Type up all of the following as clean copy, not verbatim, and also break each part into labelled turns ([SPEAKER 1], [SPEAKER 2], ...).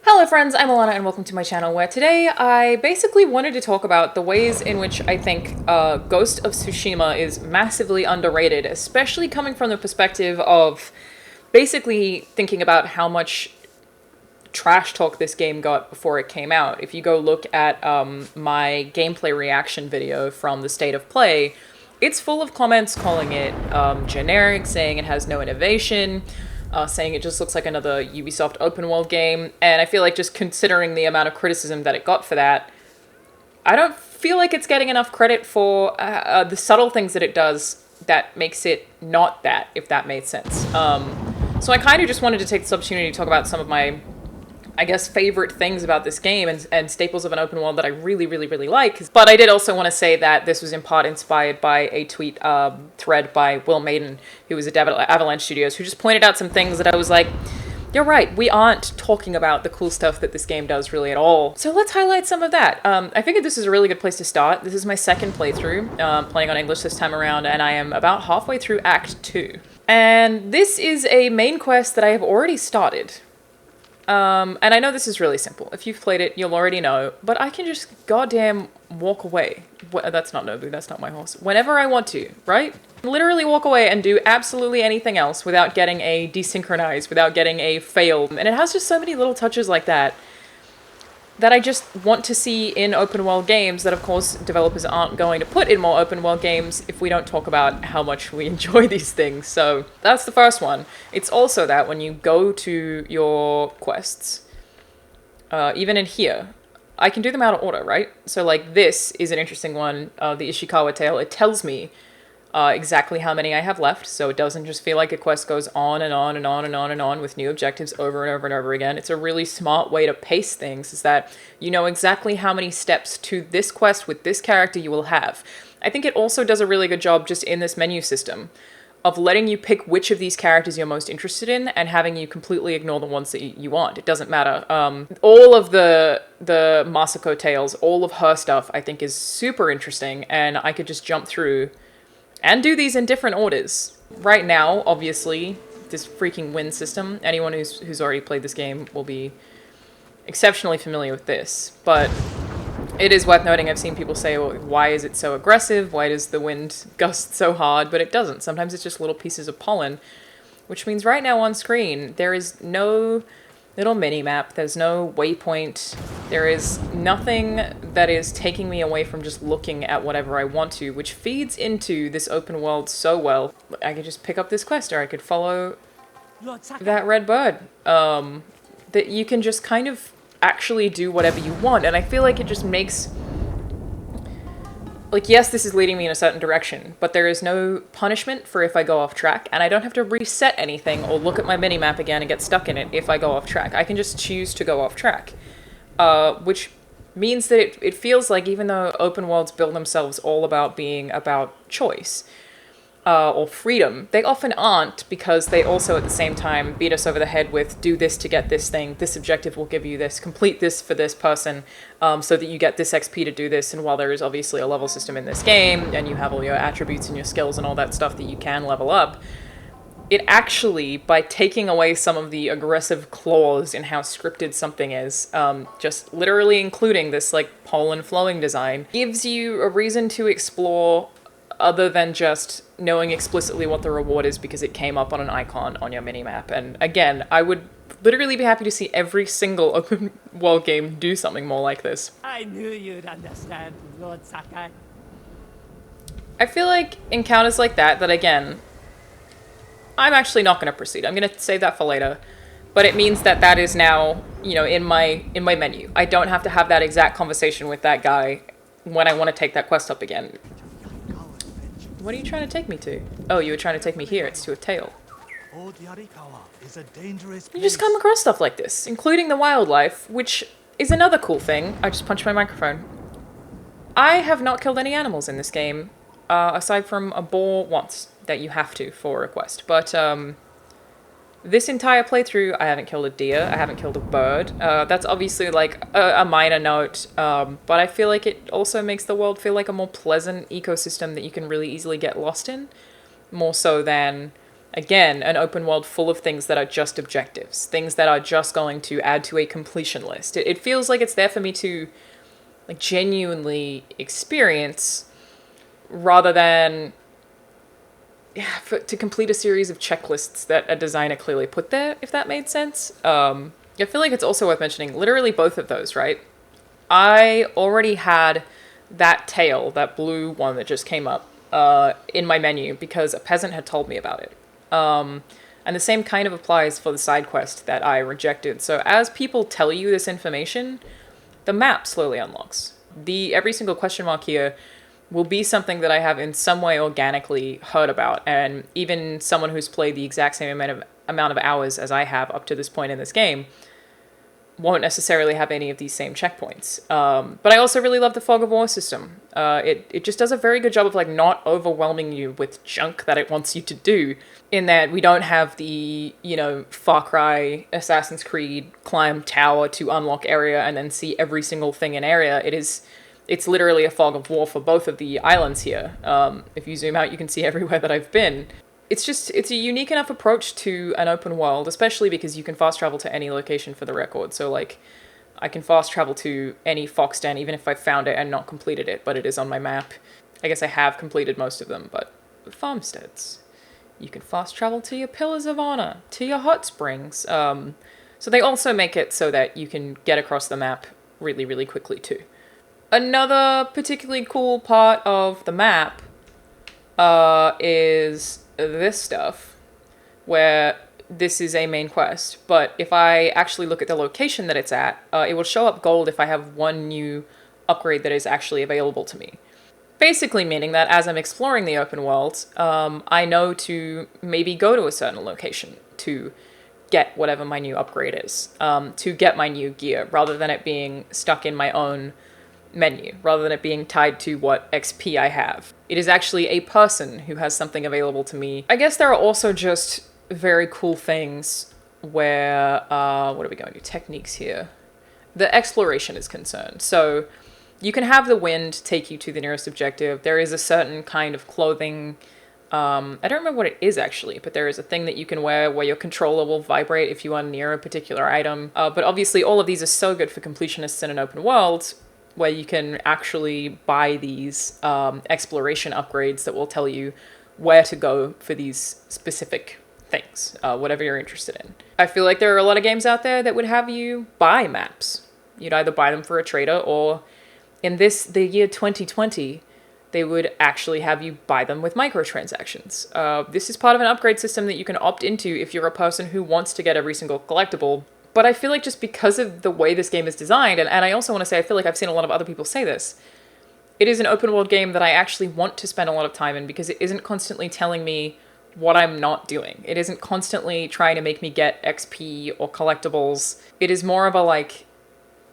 [SPEAKER 1] Hello friends, I'm Alanah and welcome to my channel where today I basically wanted to talk about the ways in which I think Ghost of Tsushima is massively underrated, especially coming from the perspective of basically thinking about how much trash talk this game got before it came out. If you go look at my gameplay reaction video from the State of Play, it's full of comments calling it generic, saying it has no innovation, saying it just looks like another Ubisoft open world game, and I feel like just considering the amount of criticism that it got for that, I don't feel like it's getting enough credit for the subtle things that it does that makes it not that, if that made sense. So I kind of just wanted to take this opportunity to talk about some of my, I guess, favorite things about this game and staples of an open world that I really like. But I did also want to say that this was in part inspired by a tweet thread by Will Maiden, who was at Avalanche Studios, who just pointed out some things that I was like, you're right, we aren't talking about the cool stuff that this game does really at all. So let's highlight some of that. I figured this is a really good place to start. This is my second playthrough, playing on English this time around, and I am about halfway through Act 2. And this is a main quest that I have already started. And I know this is really simple. If you've played it, you'll already know, but I can just goddamn walk away. That's not Nobu, that's not my horse. Whenever I want to, right? Literally walk away and do absolutely anything else without getting a desynchronized, without getting a fail. And it has just so many little touches like that that I just want to see in open world games that, of course, developers aren't going to put in more open world games if we don't talk about how much we enjoy these things. So that's the first one. It's also that when you go to your quests, even in here, I can do them out of order, right? So like this is an interesting one, the Ishikawa tale. It tells me exactly how many I have left, so it doesn't just feel like a quest goes on and on and on and on and on with new objectives over and over and over again. It's a really smart way to pace things, is that you know exactly how many steps to this quest with this character you will have. I think it also does a really good job just in this menu system of letting you pick which of these characters you're most interested in and having you completely ignore the ones that you want. It doesn't matter. All of the Masako tales, all of her stuff, I think is super interesting, and I could just jump through and do these in different orders. Right now, obviously, this freaking win system, anyone who's already played this game will be exceptionally familiar with this, but it is worth noting, I've seen people say, well, why is it so aggressive? Why does the wind gust so hard? But it doesn't. Sometimes it's just little pieces of pollen, which means right now on screen, there is no little mini-map, there's no waypoint, there is nothing that is taking me away from just looking at whatever I want to, which feeds into this open world so well. I could just pick up this quest, or I could follow that red bird. That you can just kind of actually do whatever you want, and I feel like it just makes... Like, yes, this is leading me in a certain direction, but there is no punishment for if I go off track, and I don't have to reset anything or look at my minimap again and get stuck in it if I go off track. I can just choose to go off track, which means that it feels like, even though open worlds build themselves all about being about choice, or freedom, they often aren't, because they also at the same time beat us over the head with do this to get this thing, this objective will give you this, complete this for this person, so that you get this XP to do this. And while there is obviously a level system in this game, and you have all your attributes and your skills and all that stuff that you can level up, it actually, by taking away some of the aggressive clause in how scripted something is, just literally including this like pollen flowing design, gives you a reason to explore other than just knowing explicitly what the reward is because it came up on an icon on your minimap. And again, I would literally be happy to see every single open world game do something more like this.
[SPEAKER 2] I knew you'd understand, Lord Sakai.
[SPEAKER 1] I feel like encounters like that again, I'm actually not going to proceed. I'm going to save that for later. But it means that that is now, you know, in my menu. I don't have to have that exact conversation with that guy when I want to take that quest up again. What are you trying to take me to? Oh, you were trying to take me here. It's to a tail. You just come across stuff like this, including the wildlife, which is another cool thing. I just punched my microphone. I have not killed any animals in this game, aside from a boar once, that you have to for a quest. But this entire playthrough, I haven't killed a deer, I haven't killed a bird. That's obviously like a minor note, but I feel like it also makes the world feel like a more pleasant ecosystem that you can really easily get lost in, more so than Again, an open world full of things that are just objectives, things that are just going to add to a completion list. It feels like it's there for me to like genuinely experience rather than to complete a series of checklists that a designer clearly put there, if that made sense. I feel like it's also worth mentioning literally both of those, right? I already had that tail, that blue one that just came up, in my menu because a peasant had told me about it. And the same kind of applies for the side quest that I rejected. So as people tell you this information, the map slowly unlocks. Every single question mark here will be something that I have in some way organically heard about, and even someone who's played the exact same amount of hours as I have up to this point in this game won't necessarily have any of these same checkpoints. But I also really love the Fog of War system. It just does a very good job of like not overwhelming you with junk that it wants you to do, in that we don't have the, Far Cry, Assassin's Creed climb tower to unlock area and then see every single thing in area. It's literally a Fog of War for both of the islands here. If you zoom out, you can see everywhere that I've been. It's a unique enough approach to an open world, especially because you can fast travel to any location for the record. So, like, I can fast travel to any fox den, even if I found it and not completed it, but it is on my map. I guess I have completed most of them, but farmsteads. You can fast travel to your Pillars of Honor, to your hot springs. So they also make it so that you can get across the map really, really quickly, too. Another particularly cool part of the map is this stuff, where this is a main quest, but if I actually look at the location that it's at, it will show up gold if I have one new upgrade that is actually available to me. Basically meaning that as I'm exploring the open world, I know to maybe go to a certain location to get whatever my new upgrade is, to get my new gear, rather than it being stuck in my own menu, rather than it being tied to what XP I have. It is actually a person who has something available to me. I guess there are also just very cool things where, what are we going to do? Techniques here. The exploration is concerned. So you can have the wind take you to the nearest objective. There is a certain kind of clothing, I don't remember what it is actually, but there is a thing that you can wear where your controller will vibrate if you are near a particular item. But obviously all of these are so good for completionists in an open world, where you can actually buy these exploration upgrades that will tell you where to go for these specific things, whatever you're interested in. I feel like there are a lot of games out there that would have you buy maps. You'd either buy them for a trader, or in the year 2020, they would actually have you buy them with microtransactions. This is part of an upgrade system that you can opt into if you're a person who wants to get every single collectible. But I feel like just because of the way this game is designed, and I also want to say, I feel like I've seen a lot of other people say this, it is an open world game that I actually want to spend a lot of time in, because it isn't constantly telling me what I'm not doing. It isn't constantly trying to make me get XP or collectibles. It is more of a like,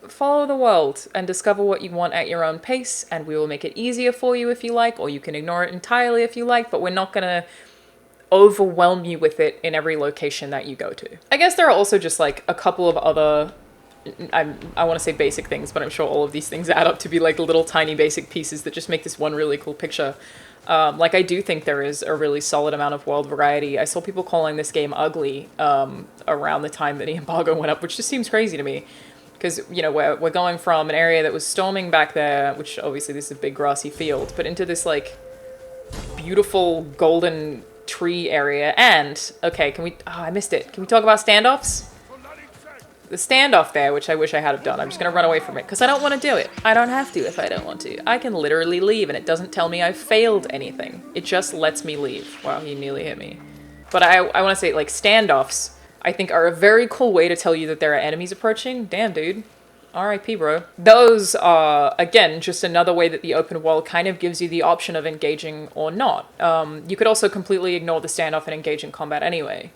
[SPEAKER 1] follow the world and discover what you want at your own pace, and we will make it easier for you if you like, or you can ignore it entirely if you like, but we're not going to overwhelm you with it in every location that you go to. I guess there are also just like a couple of other, I want to say basic things, but I'm sure all of these things add up to be like little tiny basic pieces that just make this one really cool picture. Like I do think there is a really solid amount of world variety. I saw people calling this game ugly around the time that the embargo went up, which just seems crazy to me. Because, we're going from an area that was storming back there, which obviously this is a big grassy field, but into this like beautiful golden tree area. And okay, I missed it. Can we talk about standoffs? The standoff there, which I wish I had have done. I'm just gonna run away from it because I don't want to do it. I don't have to if I don't want to. I can literally leave and it doesn't tell me I've failed anything. It just lets me leave. Wow, he nearly hit me. But I want to say, like, standoffs, I think, are a very cool way to tell you that there are enemies approaching. Damn, dude. R.I.P., bro. Those are, again, just another way that the open world kind of gives you the option of engaging or not. You could also completely ignore the standoff and engage in combat anyway.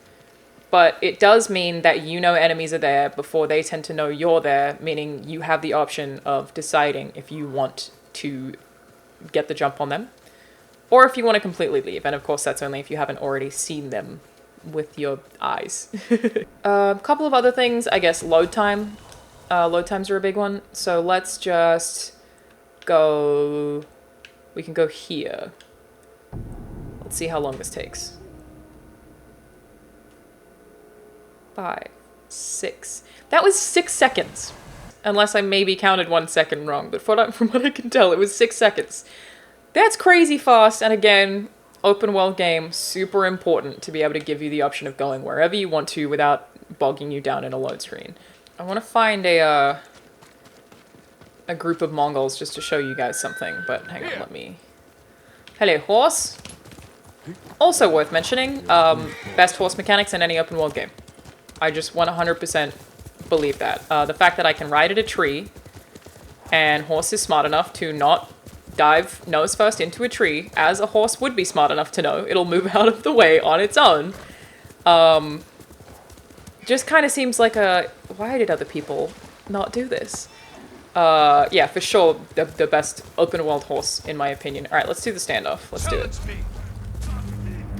[SPEAKER 1] But it does mean that you know enemies are there before they tend to know you're there, meaning you have the option of deciding if you want to get the jump on them, or if you want to completely leave. And of course, that's only if you haven't already seen them with your eyes. A couple of other things, I guess, load time. Load times are a big one. So let's just go... We can go here. Let's see how long this takes. 5, 6. That was 6 seconds. Unless I maybe counted 1 second wrong, but from what I can tell, it was 6 seconds. That's crazy fast, and again, open world game, super important to be able to give you the option of going wherever you want to without bogging you down in a load screen. I want to find a group of Mongols just to show you guys something, but hang on, let me... Hello, horse. Also worth mentioning, best horse mechanics in any open world game. I just 100% believe that. The fact that I can ride at a tree, and horse is smart enough to not dive nose first into a tree, as a horse would be smart enough to know. It'll move out of the way on its own. Just kind of seems like a... Why did other people not do this? Yeah, for sure, the best open world horse, in my opinion. Alright, let's do the standoff. Let's do it.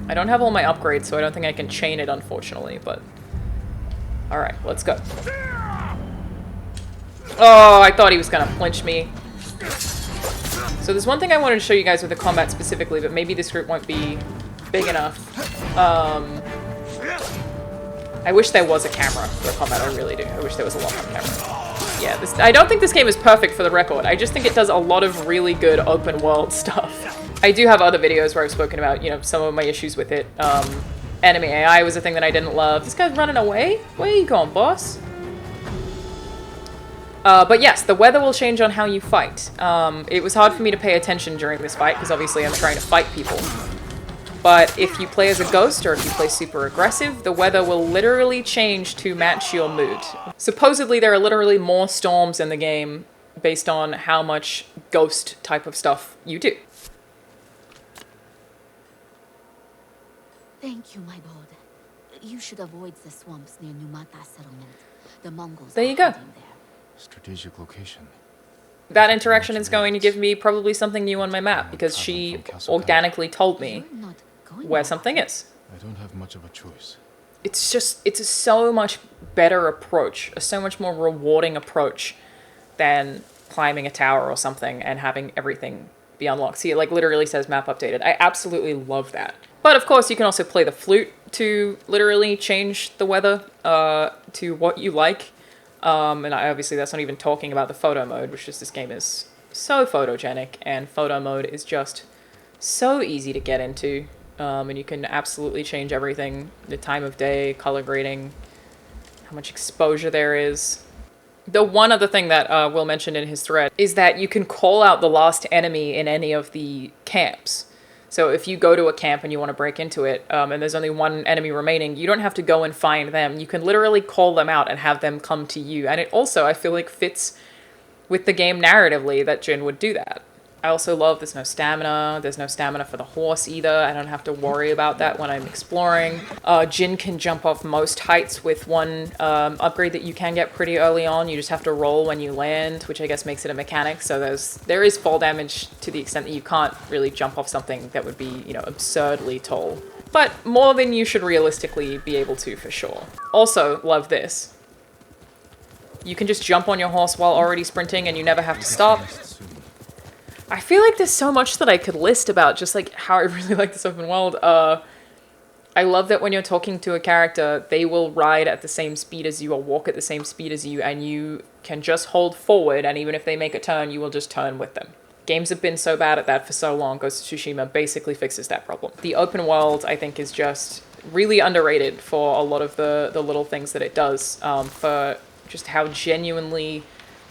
[SPEAKER 1] I don't have all my upgrades, so I don't think I can chain it, unfortunately, but... Alright, let's go. Oh, I thought he was gonna flinch me. So there's one thing I wanted to show you guys with the combat specifically, but maybe this group won't be big enough. I wish there was a camera for the combat, I really do. I wish there was a lot more camera. Yeah, I don't think this game is perfect for the record. I just think it does a lot of really good open world stuff. I do have other videos where I've spoken about, you know, some of my issues with it. Enemy AI was a thing that I didn't love. This guy's running away? Where are you going, boss? But yes, the weather will change on how you fight. It was hard for me to pay attention during this fight, because obviously I'm trying to fight people. But if you play as a ghost, or if you play super aggressive, the weather will literally change to match your mood. Supposedly there are literally more storms in the game based on how much ghost type of stuff you do.
[SPEAKER 3] Thank you, my lord. You should avoid the swamps near Numata settlement. The Mongols
[SPEAKER 1] There
[SPEAKER 3] are
[SPEAKER 1] you go.
[SPEAKER 3] hiding there.
[SPEAKER 4] Strategic location.
[SPEAKER 1] That interaction is going to give me probably something new on my map, because she organically told me
[SPEAKER 3] You're not going
[SPEAKER 1] where
[SPEAKER 3] that
[SPEAKER 1] something
[SPEAKER 3] way.
[SPEAKER 1] is.
[SPEAKER 4] I don't have much of a choice.
[SPEAKER 1] It's a so much better approach, a so much more rewarding approach than climbing a tower or something and having everything be unlocked. See, it like literally says map updated. I absolutely love that. But of course, you can also play the flute to literally change the weather to what you like. And obviously that's not even talking about the photo mode, which is this game is so photogenic, and photo mode is just so easy to get into. And you can absolutely change everything, the time of day, color grading, how much exposure there is. The one other thing that Will mentioned in his thread is that you can call out the last enemy in any of the camps. So if you go to a camp and you want to break into it, and there's only one enemy remaining, you don't have to go and find them. You can literally call them out and have them come to you. And it also, I feel like, fits with the game narratively that Jin would do that. I also love there's no stamina. There's no stamina for the horse either. I don't have to worry about that when I'm exploring. Jin can jump off most heights with one upgrade that you can get pretty early on. You just have to roll when you land, which I guess makes it a mechanic. So there is fall damage to the extent that you can't really jump off something that would be, you know, absurdly tall. But more than you should realistically be able to, for sure. Also, love this. You can just jump on your horse while already sprinting and you never have to stop. I feel like there's so much that I could list about just like how I really like this open world. I love that when you're talking to a character, they will ride at the same speed as you or walk at the same speed as you, and you can just hold forward, and even if they make a turn, you will just turn with them. Games have been so bad at that for so long. Ghost of Tsushima basically fixes that problem. The open world, I think, is just really underrated for a lot of the little things that it does, for just how genuinely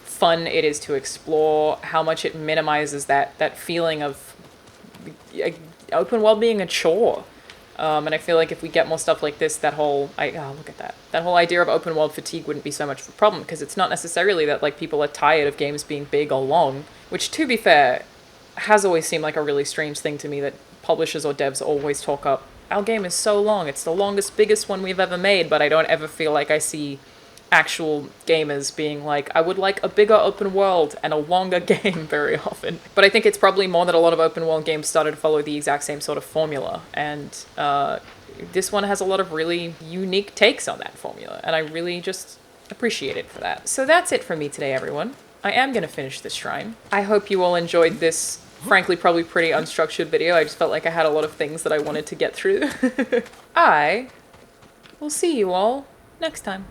[SPEAKER 1] fun it is to explore, how much it minimizes that feeling of open world being a chore. And I feel like if we get more stuff like this, that whole look at that. That whole idea of open world fatigue wouldn't be so much of a problem, because it's not necessarily that like people are tired of games being big or long, which, to be fair, has always seemed like a really strange thing to me, that publishers or devs always talk up, our game is so long, it's the longest, biggest one we've ever made, but I don't ever feel like I see actual gamers being like, I would like a bigger open world and a longer game very often. But I think it's probably more that a lot of open world games started to follow the exact same sort of formula, and this one has a lot of really unique takes on that formula, and I really just appreciate it for that. So that's it for me today, everyone. I am going to finish this shrine. I hope you all enjoyed this, frankly, probably pretty unstructured video. I just felt like I had a lot of things that I wanted to get through. I will see you all next time.